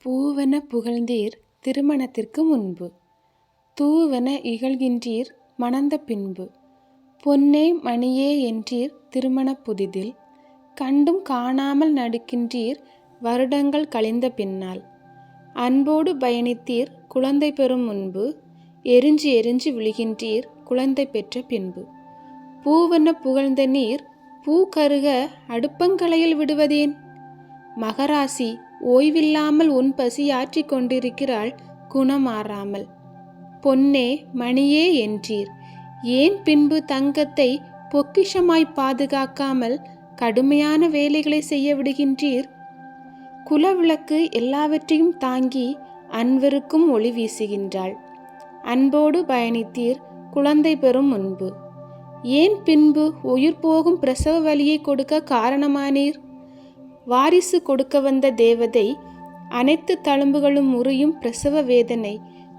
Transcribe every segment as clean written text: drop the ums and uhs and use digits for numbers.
பூவென புகழ்ந்தீர் திருமணத்திற்கு முன்பு, தூவென இகழ்கின்றீர் மணந்த பின்பு. பொன்னே மணியே என்றீர் திருமணப் புதிதில், கண்டும் காணாமல் நடிக்கின்றீர் வருடங்கள் கழிந்த பின்னால். அன்போடு பயணித்தீர் குழந்தை பெறும் முன்பு, எரிஞ்சு எரிஞ்சு விழுகின்றீர் குழந்தை பெற்ற பின்பு. பூவென புகழ்ந்த நீர் பூ கருக அடுப்பங்கலையில் விடுவதேன்? மகராசி ஓய்வில்லாமல் உன் பசியாற்றிக் கொண்டிருக்கிறாள் குணமாறாமல். பொன்னே மணியே என்றீர், ஏன் பின்பு தங்கத்தை பொக்கிஷமாய் பாதுகாக்காமல் கடுமையான வேலைகளை செய்ய விடுகின்றீர்? குலவிளக்கு எல்லாவற்றையும் தாங்கி அன்வருக்கும் ஒளி வீசுகின்றாள். அன்போடு பயணித்தீர் குழந்தை பெறும் முன்பு, ஏன் பின்பு உயிர் போகும் பிரசவ வலியை கொடுக்க காரணமானீர்? வாரிசு கொடுக்க வந்த தேவதை அனைத்து தழும்புகளும் முறியும் பிரசவ வேதனை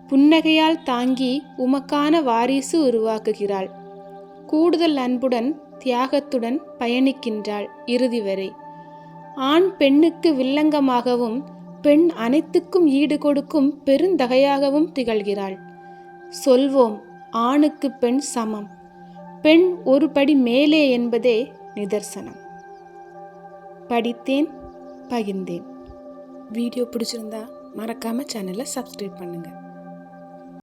புன்னகையால் தாங்கி உமக்கான வாரிசு உருவாக்குகிறாள். கூடுதல் அன்புடன் தியாகத்துடன் பயணிக்கின்றாள் இறுதி வரை. ஆண் பெண்ணுக்கு வில்லங்கமாகவும் பெண் அனைத்துக்கும் ஈடு கொடுக்கும் பெருந்தகையாகவும் திகழ்கிறாள். சொல்வோம், ஆணுக்கு பெண் சமம், பெண் ஒரு படி மேலே என்பதே நிதர்சனம். படித்தேன், பகிர்ந்தேன். வீடியோ பிடிச்சிருந்தா மறக்காம சேனலை சப்ஸ்கிரைப் பண்ணுங்க.